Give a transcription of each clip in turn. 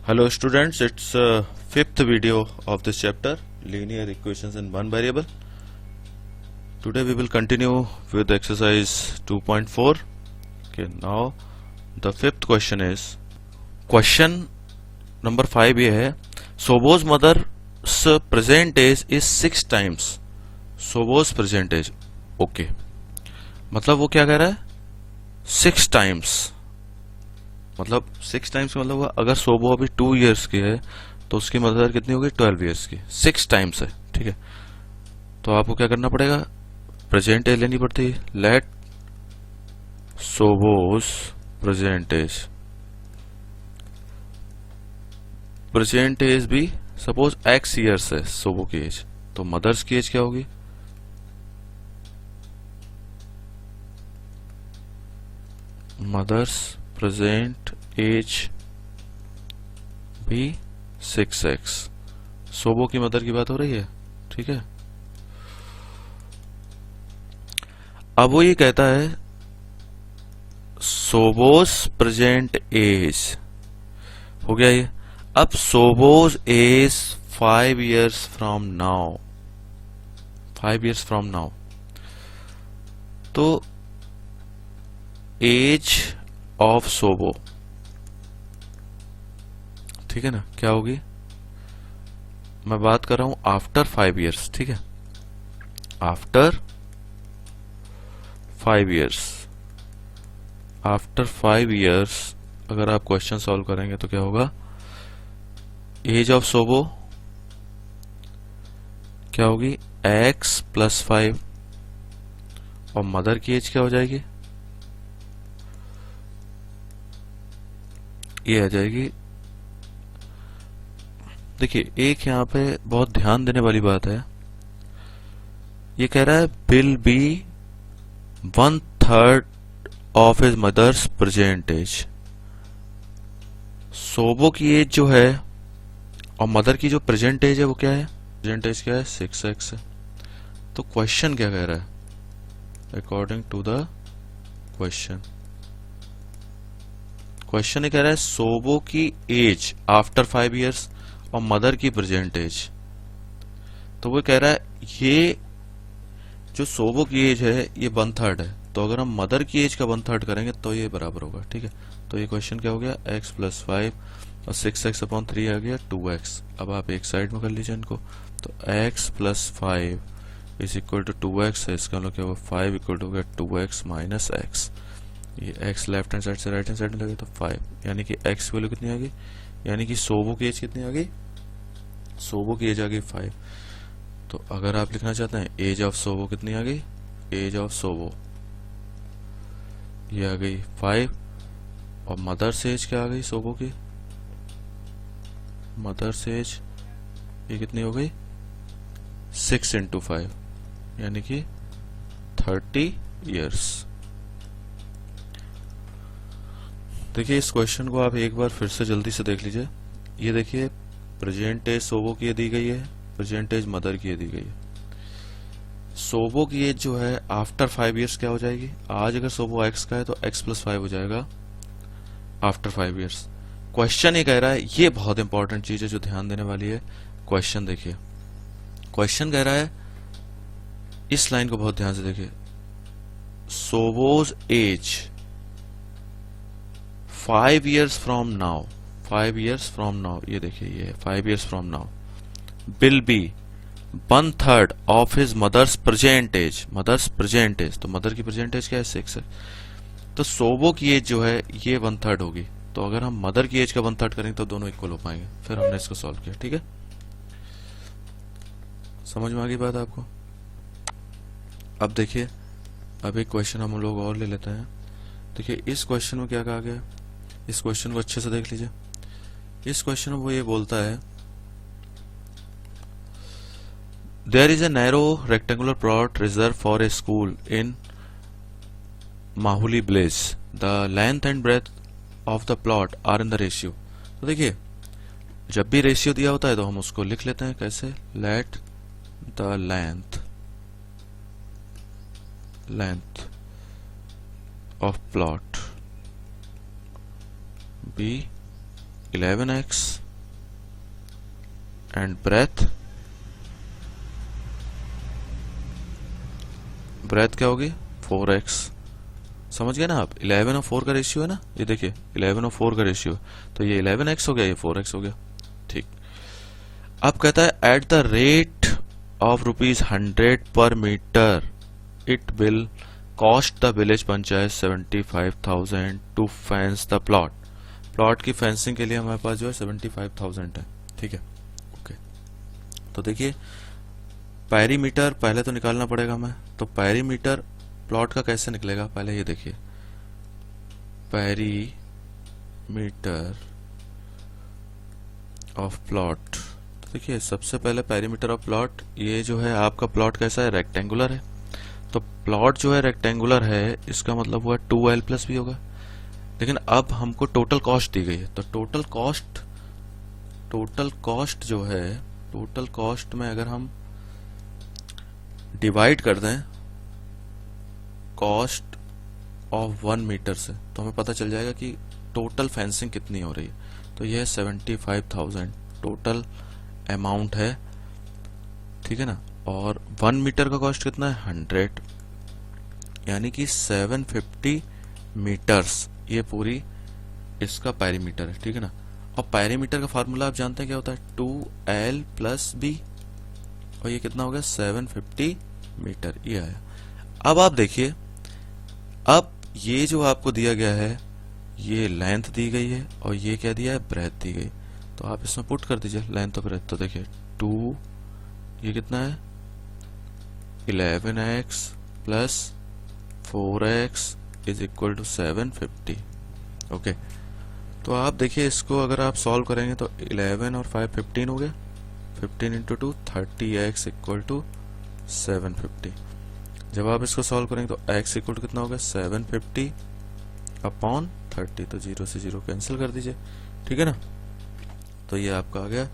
Hello students, it's fifth video of this chapter, linear equations in one variable. Today we will continue with exercise 2.4. Okay, now the fifth question is, question number 5 ये है, Sobo's mother's present age is 6 times Sobo's present age. Okay, मतलब वो क्या कह रहा है 6 times, मतलब 6 times मतलब हुआ अगर सोबो अभी 2 इयर्स की है तो उसकी मदर कितनी होगी 12 इयर्स की. 6 टाइम्स है, ठीक है. तो आपको क्या करना पड़ेगा, प्रेजेंट एज लेनी पड़ती है. लेट सोबोस प्रेजेंट एज भी सपोज x इयर्स है सोबो की एज, तो मदर्स की एज क्या होगी, मदर्स प्रेजेंट एज भी 6x. सोबो की मदर की बात हो रही है, ठीक है. अब वो ये कहता है सोबोस प्रेजेंट एज हो गया ये. अब Sobo's age 5 years from now, 5 years from now, तो एज ऑफ सोबो, ठीक है ना, क्या होगी, मैं बात कर रहा हूं आफ्टर 5 इयर्स, ठीक है, आफ्टर 5 इयर्स. आफ्टर 5 इयर्स अगर आप क्वेश्चन सॉल्व करेंगे तो क्या होगा, एज ऑफ सोबो क्या होगी x प्लस 5 और मदर की एज क्या हो जाएगी, ये आ जाएगी. देखिए एक यहां पे बहुत ध्यान देने वाली बात है, ये कह रहा है will be 1/3 of his mother's present age. Sobo की एज जो है और मदर की जो प्रेजेंट एज है वो क्या है, प्रेजेंट एज क्या है 6x है. तो क्वेश्चन क्या कह रहा है, अकॉर्डिंग टू द क्वेश्चन ये कह रहा है सोबो की एज आफ्टर 5 इयर्स और मदर की प्रेजेंट एज. तो वो कह रहा है ये जो सोबो की एज है ये 1/3 है, तो अगर हम मदर की एज का 1/3 करेंगे तो ये बराबर होगा, ठीक है. तो ये क्वेश्चन क्या हो गया, x प्लस 5 और 6x अपॉन 3 आ गया 2x. अब आप एक साइड में कर लीजिए इनको, तो x plus 5 is equal to 2x है, इसका मतलब क्या होगा 5 इक्वल टू हो गया 2x माइनस x. ये x लेफ्ट हैंड साइड से राइट हैंड साइड में लगे तो 5, यानी कि x की वैल्यू कितनी आ गई, यानी कि सोबो की एज कितनी आ गई, सोबो की एज आ गई 5. तो अगर आप लिखना चाहते हैं एज ऑफ सोबो कितनी आ गई, एज ऑफ सोबो ये आ गई 5 और मदर्स एज क्या आ गई सोबो की, मदर्स एज ये कितनी हो गई 6 इंटू 5 यानी कि 30 इयर्स. देखिए इस क्वेश्चन को आप एक बार फिर से जल्दी से देख लीजिए. ये देखिए प्रेजेंट एज सोबो की दी गई है, प्रेजेंट एज मदर की दी गई है. सोबो की एज जो है आफ्टर 5 इयर्स क्या हो जाएगी, आज अगर सोबो x का है तो x प्लस 5 हो जाएगा आफ्टर 5 इयर्स. क्वेश्चन ये कह रहा है, ये बहुत इंपॉर्टेंट चीज है जो ध्यान देने वाली है. क्वेश्चन देखिए, क्वेश्चन कह रहा है, इस लाइन को बहुत ध्यान से देखिए, Sobo's age 5 years from now, 5 years from now, ये देखिए ये 5 years from now will be 1/3 of his mother's present age. Mother's present age, तो मदर की प्रेजेंट एज क्या है 6 है, तो सोबो की एज जो है ये 1/3 होगी. तो अगर हम मदर की एज का 1/3 करेंगे तो दोनों इक्वल हो पाएंगे. फिर हमने इसको सॉल्व किया, ठीक है, समझ में आ गई बात आपको. अब देखिए अब एक क्वेश्चन हम लोग और ले लेते हैं. देखिए इस क्वेश्चन में क्या कहा गया, इस क्वेश्चन को अच्छे से देख लीजिए. इस क्वेश्चन में वो ये बोलता है, there is a narrow rectangular plot reserved for a school in Mahuli village. The length and breadth of the plot are in the ratio. तो देखिए जब भी रेशियो दिया होता है तो हम उसको लिख लेते हैं कैसे, let the length of plot be 11x and breadth क्या होगी 4x। समझ गए ना आप, 11 और 4 का रेशियो है ना, ये देखिए 11 और 4 का रेशियो, तो ये 11x हो गया, ये 4x हो गया। ठीक, अब कहता है at the rate of ₹100 per metre it will cost the village panchayat 75,000 to fence the plot. Plot की फेंसिंग के लिए हमारे पास जो है 75,000 है। ठीक है, ओके। तो देखिए पैरीमीटर पहले तो निकालना पड़ेगा हमें, तो पैरीमीटर प्लॉट का कैसे निकलेगा, पहले ये देखिए पैरीमीटर ऑफ प्लॉट। तो देखिए सबसे पहले पैरीमीटर ऑफ प्लॉट, ये जो है आपका प्लॉट कैसा है, रेक्टेंगुलर है। तो प्लॉट जो है रेक्टेंगुलर है, इसका मतलब हुआ 2l प्लस भी होगा। लेकिन अब हमको टोटल कॉस्ट दी गई है, तो टोटल कॉस्ट जो है, टोटल कॉस्ट में अगर हम डिवाइड कर दें कॉस्ट ऑफ 1 मीटर से, तो हमें पता चल जाएगा कि टोटल फेंसिंग कितनी हो रही है। तो यह 75,000 टोटल अमाउंट है, ठीक है ना। और 1 मीटर का कॉस्ट कितना है 100, यानी कि 750 मीटर्स ये पूरी इसका पैरीमीटर है, ठीक है ना। और पैरीमीटर का फार्मूला आप जानते हैं क्या होता है, 2l प्लस b, और ये कितना हो गया 750 मीटर, ये आया। अब आप देखिए, अब ये जो आपको दिया गया है, ये लेंथ दी गई है और ये क्या दिया है, ब्रेथ दी गई। तो आप इसमें पुट कर दीजिए लेंथ और ब्रेथ। तो देखिए 2, ये कितना है 11x plus 4x is equal to 750। Okay, तो आप देखिए इसको अगर आप सॉल्व करेंगे तो 11 और 5 15 हो गया, 15 इंटू 2 30x इक्वल टू 750। जब आप इसको सॉल्व करेंगे तो x इक्वल टू कितना होगा 750 अपॉन 30, तो 0 से 0 कैंसिल कर दीजिए, ठीक है ना। तो ये आपका आ गया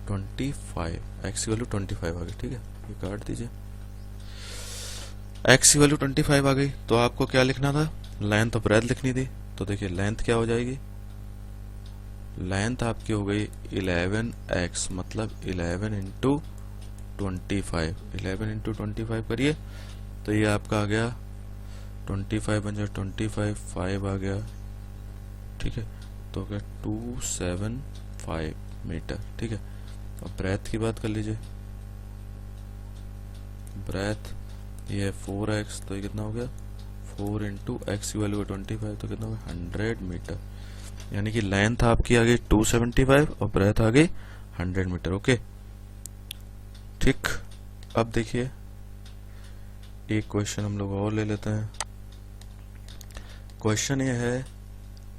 25, x की वैल्यू 25 आ गई, ठीक है। ये काट दीजिए, x की वैल्यू 25 आ गई। तो आपको क्या लिखना था, लेंथ और ब्रेथ लिखनी थी। तो देखिए लेंथ क्या हो जाएगी, लेंथ आपकी हो गई 11x, मतलब 11 इंटू 25, 11 इंटू 25 करिए, तो ये आपका आ गया 25 बन जाए 25, 5 आ गया, ठीक है। तो हो गया 275 मीटर, ठीक है। अब ब्रेथ की बात कर लीजिए, ब्रेथ ये 4x, तो ये कितना हो गया 4 इंटू एक्स की वैल्यू 25, तो कितना हो गया 100 मीटर। यानी कि लेंथ आपकी आ गई 275 और ब्रेथ आ गई 100 मीटर। ओके, ठीक। अब देखिए एक क्वेश्चन हम लोग और ले लेते हैं। क्वेश्चन ये है,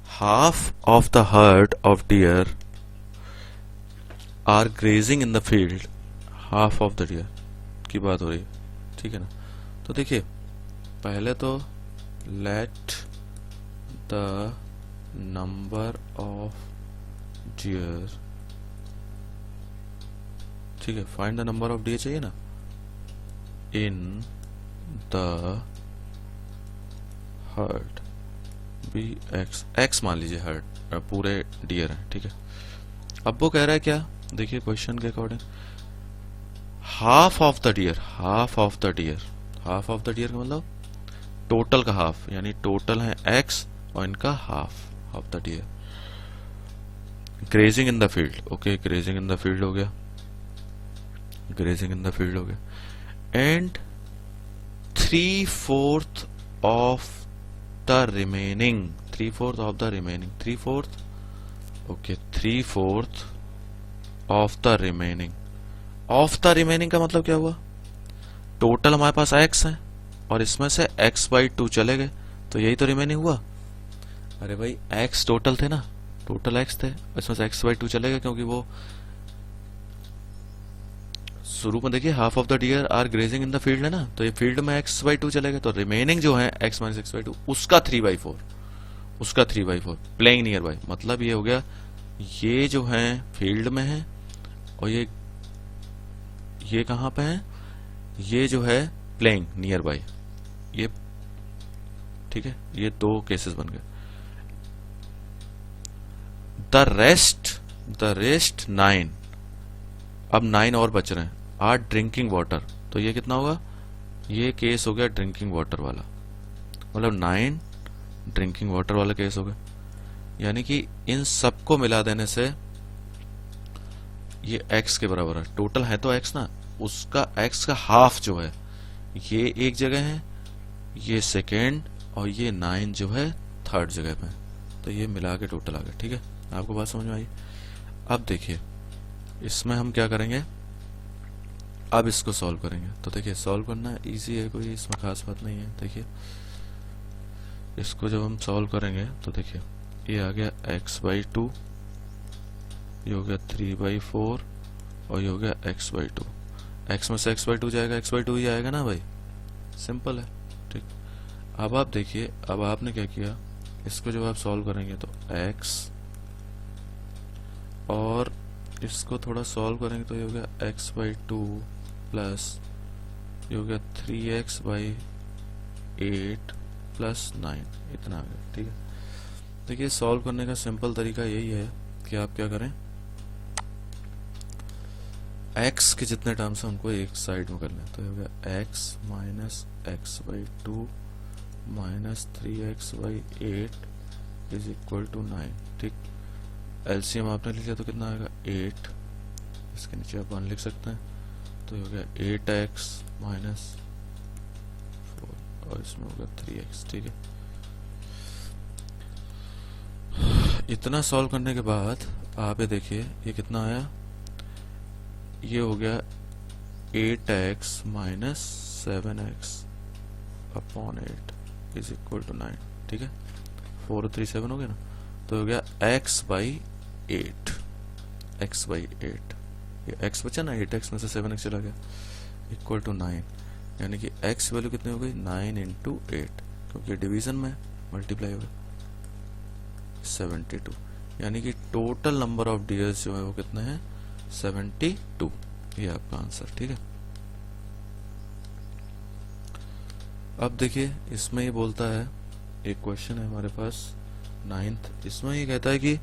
half of the herd of deer are grazing in the field, half of the deer की बात हो रही है, ठीक है ना। तो देखिए पहले तो let the number of deer, ठीक है, find the number of deer चाहिए ना, in the herd be x मान लीजिए हर्ड पूरे डियर है, ठीक है। अब वो कह रहा है क्या, देखिए क्वेश्चन के according half of the deer, half of the deer, half of the deer का मतलब टोटल का हाफ, यानी टोटल है एक्स और इनका half of the deer. Grazing in the field, okay, grazing in the field हो गया, ग्रेजिंग इन द फील्ड हो गया। And 3/4 of the remaining, 3/4 of the remaining, 3/4, okay, 3/4 of the remaining. Of the remaining का मतलब क्या हुआ, total हमारे पास x है और इसमें से x/2 चले गए, तो यही तो रिमेनिंग हुआ। अरे भाई x टोटल थे ना, टोटल x थे, इसमें से x/2 चले गए, क्योंकि वो शुरू में देखिए half of the deer are grazing in the field है ना, तो ये फील्ड में x/2 चले गए, तो रिमेनिंग जो है x - x/2 उसका 3/4, उसका 3/4 प्लेइंग नियर बाय। मतलब ये हो गया, ये जो है फील्ड में है और ये कहां पे है, ये जो है प्लेइंग नियर बाय, ये ठीक है। ये दो केसेस बन गए। द रेस्ट द रेस्ट 9, अब 9 और बच रहे हैं, आर ड्रिंकिंग वाटर। तो ये कितना होगा, ये केस हो गया ड्रिंकिंग वाटर वाला, मतलब 9 ड्रिंकिंग वाटर वाला केस हो गया। यानी कि इन सबको मिला देने से ये x के बराबर है, टोटल है तो x ना, उसका x का हाफ जो है ये एक जगह है, ये सेकेंड, और ये 9 जो है थर्ड जगह पे, तो ये मिला के टोटल आ गया। ठीक है, आपको बात समझ में आई। अब देखिए इसमें हम क्या करेंगे, अब इसको सॉल्व करेंगे। तो देखिए सॉल्व करना इजी है, कोई इसमें खास बात नहीं है। देखिए इसको जब हम सॉल्व करेंगे तो देखिए ये आ गया x/2, ये हो गया 3/4, और ये हो गया x/2। x में से x/2 जाएगा, x/2 ही आएगा ना भाई, सिंपल है। ठीक, अब आप देखिए, अब आपने क्या किया, इसको जब आप सॉल्व करेंगे तो x, और इसको थोड़ा सॉल्व करेंगे तो ये हो गया x/2 प्लस ये हो गया 3x/8 प्लस 9, इतना आ गया। ठीक है, देखिए सॉल्व करने का सिंपल तरीका यही है कि आप क्या करें, x के जितने टर्म्स हैं उनको एक साइड में कर लें। तो ये हो गया x minus x/2 minus 3x/8 is equal to 9। ठीक, एलसीएम आपने लिख लिया तो कितना आएगा 8, इसके नीचे आप 1 लिख सकते हैं, तो ये हो गया 8x माइनस 4, और इसमें होगा 3x। ठीक है, इतना सॉल्व करने के बाद आप ये देखिए ये कितना आया, ये हो गया 8x minus 7x upon 8 is equal to 9। ठीक है, 4 और 3 7 हो गया ना, तो हो गया x/8, x/8, ये x बचा ना, 8x में से 7x चला गया, इक्वल टू 9। यानी कि x वैल्यू कितनी हो गई, 9 इंटू 8, क्योंकि डिवीजन में मल्टीप्लाई हो गया 72। यानी कि टोटल नंबर ऑफ डियर्स जो है वो कितने हैं, 72। ये आपका आंसर। ठीक है, अब देखिए इसमें ये बोलता है, एक क्वेश्चन है हमारे पास 9th, इसमें ये कहता है कि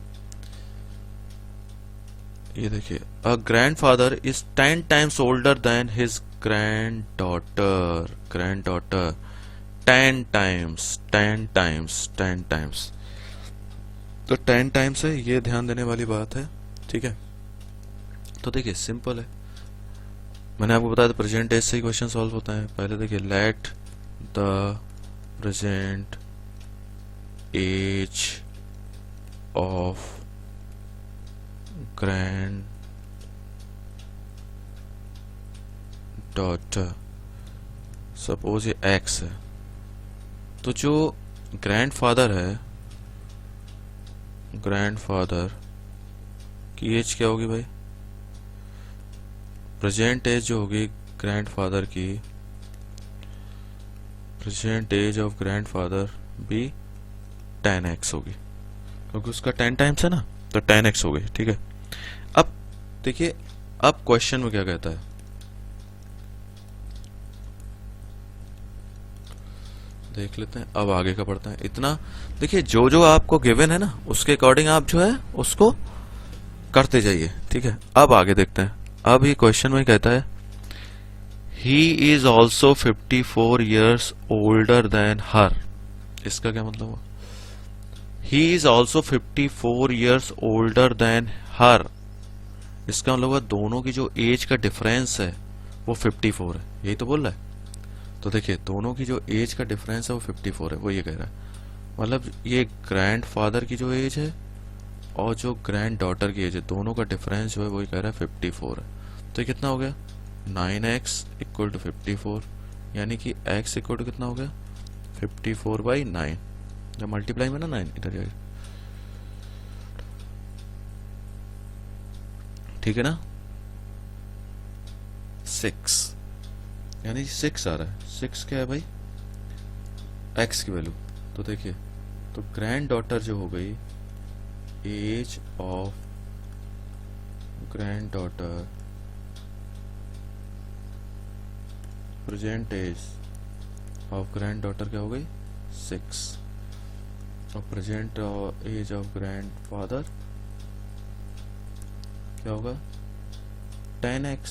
ये देखिए अ grandfather is 10 times older than his granddaughter, 10 times, 10 times, 10 times, तो 10 टाइम्स है, ये ध्यान देने वाली बात है। ठीक है, तो देखिए सिंपल है, मैंने आपको बताया था प्रेजेंट एज से ही क्वेश्चन सॉल्व होता है। पहले देखिए let the present age of granddaughter, suppose ये x है, तो जो ग्रैंडफादर है, ग्रैंडफादर की एज क्या होगी भाई, प्रेजेंट एज जो होगी ग्रैंडफादर की, प्रेजेंट एज ऑफ ग्रैंडफादर भी 10x होगी, क्योंकि उसका 10 टाइम्स है ना, तो 10x हो गई। ठीक है, अब देखिए अब क्वेश्चन में क्या कहता है, देख लेते हैं, अब आगे का पढ़ते हैं। इतना देखिए जो जो आपको गिवन है ना उसके अकॉर्डिंग आप जो है उसको करते जाइए। ठीक है, अब आगे देखते हैं। अब ये क्वेश्चन में कहता है he is also 54 years older than her, इसका क्या मतलब हुआ, he is also 54 years older than her, इसका मतलब हुआ दोनों की जो एज का डिफरेंस है वो 54 है, यही तो बोल रहा है। तो देखिए दोनों की जो एज का डिफरेंस है वो 54 है, वो ये कह रहा है, मतलब ये ग्रैंडफादर की जो एज है और जो ग्रैंड डॉटर की एज है, दोनों का डिफरेंस जो है वो कह रहा है 54 है। तो ये कितना हो गया, 9x इक्वल टू 54, यानी कि x इक्वल टू कितना हो गया 54/9, जब मल्टीप्लाई में ना 9 इधर जाएगा। ठीक है ना, 6 यानी 6 आ रहा है। 6 क्या है भाई, x की वैल्यू। तो देखिए तो ग्रैंड डॉटर जो हो गई, age of granddaughter, present age of granddaughter क्या हो गई 6, और present age of grandfather क्या होगा 10x,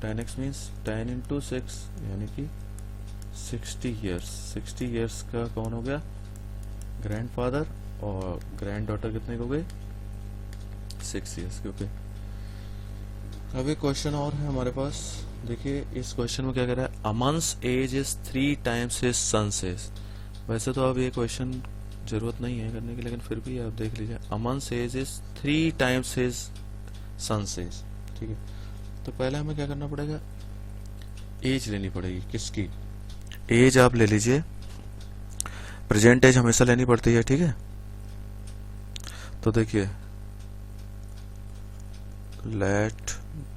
10x मीन्स 10 इंटू 6 यानी कि 60 ईयर्स। 60 ईयर्स का कौन हो गया ग्रैंडफादर, और ग्रैंड डॉटर कितने हो गए 6 ईयर्स के। ओके, अब एक क्वेश्चन और है हमारे पास। देखिए इस क्वेश्चन में क्या कह रहा है, Aman's age is 3 times his son's age. वैसे तो अब ये क्वेश्चन जरूरत नहीं है करने की, लेकिन फिर भी आप देख लीजिए, Aman's age is 3 times his son's age. ठीक है, तो पहले हमें क्या करना पड़ेगा, एज लेनी पड़ेगी। किसकी एज आप ले लीजिए, प्रेजेंट एज हमेशा लेनी पड़ती है। ठीक है, तो देखिए let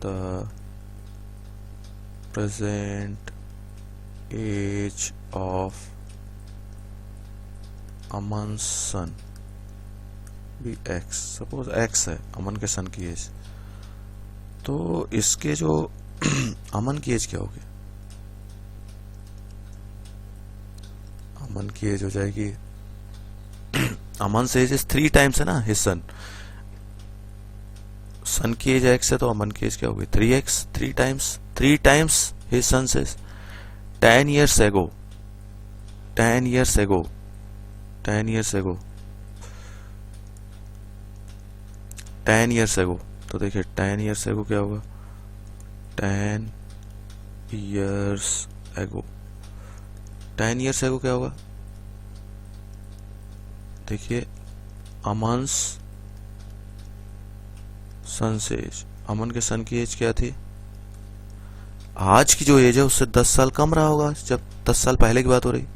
the present age of Aman's son भी x। सपोज x है अमन के सन की एज, तो इसके जो अमन की एज क्या होगी, अमन की एज हो जाएगी अमन से एज 3 टाइम्स है ना हिज सन, सन की एज x है तो अमन की एज क्या होगी 3x, 3 times his son says 10 years ago, 10 years ago, 10 years ago, 10 years ago। तो देखिए 10 years ago क्या होगा 10 years ago, 10 years ago क्या होगा, देखिए अमन्स सन से एज, अमन के सन की एज क्या थी, आज की जो एज है उससे 10 साल कम रहा होगा, जब 10 साल पहले की बात हो रही।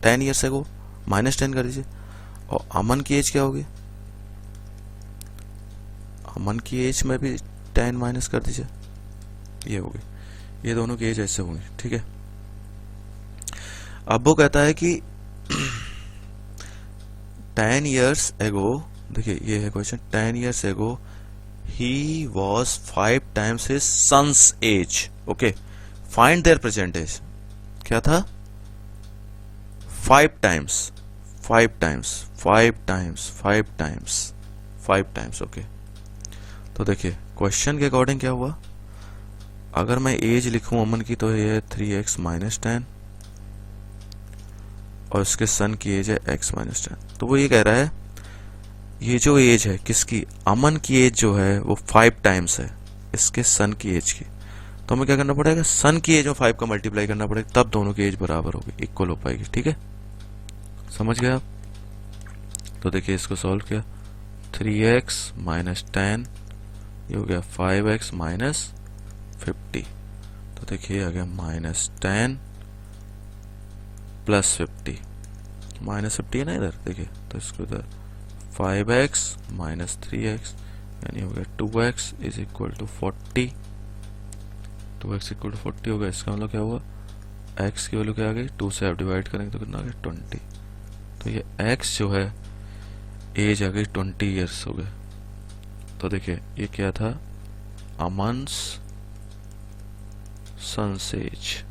10 years ago -10 कर दीजिए, और अमन की एज क्या होगी, अमन की एज में भी 10 माइनस कर दीजिए, ये होगी, ये दोनों की एज ऐसे होंगी। ठीक है, अब वो कहता है कि 10 years ago, देखिए ये है question, 10 years ago he was 5 times his son's age। Okay, find their present age, क्या था 5 times, 5 times, 5 times, 5 times, 5 times. Okay, तो देखिए क्वेश्चन के अकॉर्डिंग क्या हुआ, अगर मैं एज लिखूं अमन की तो ये 3x - 10 और इसके सन की एज है x - 10। तो वो ये कह रहा है ये जो एज है किसकी, अमन की एज जो है वो 5 टाइम्स है इसके सन की एज की। तो हमें क्या करना पड़ेगा, सन की एज में 5 का मल्टीप्लाई करना पड़ेगा, तब दोनों की एज बराबर होगी, इक्वल हो पाएगी। ठीक है, समझ गए आप। तो देखिए इसको सॉल्व किया, 3x - 10 ये हो गया 5x - 50। तो देखिए आ गया -10 + 50, -50 है ना इधर, देखिए तो इसको इधर 5x - 3x यानी हो गया 2x = 40, 2x = 40 हो गया। इसका मतलब क्या हुआ, x की वैल्यू क्या आ गई, 2 से आप डिवाइड करेंगे तो कितना आ गया 20। तो ये x जो है एज आ गई 20 ईयर्स हो गए। तो देखिए ये क्या था, अमन्स सन्स एज,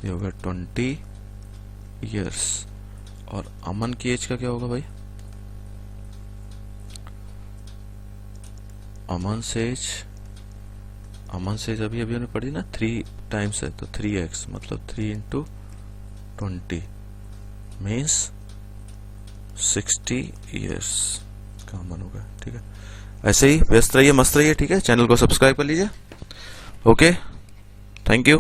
ये होगा 20 ईयर्स, और अमन की एज का क्या होगा भाई, अमन सेज, अमन सेज अभी अभी हमने पढ़ी ना 3 टाइम्स है, तो 3x मतलब 3 × 20 मीन्स 60 ईयर्स का अमन होगा। ठीक है, ऐसे ही व्यस्त रहिए, मस्त रहिए। ठीक है, चैनल को सब्सक्राइब कर लीजिए। Okay, thank you.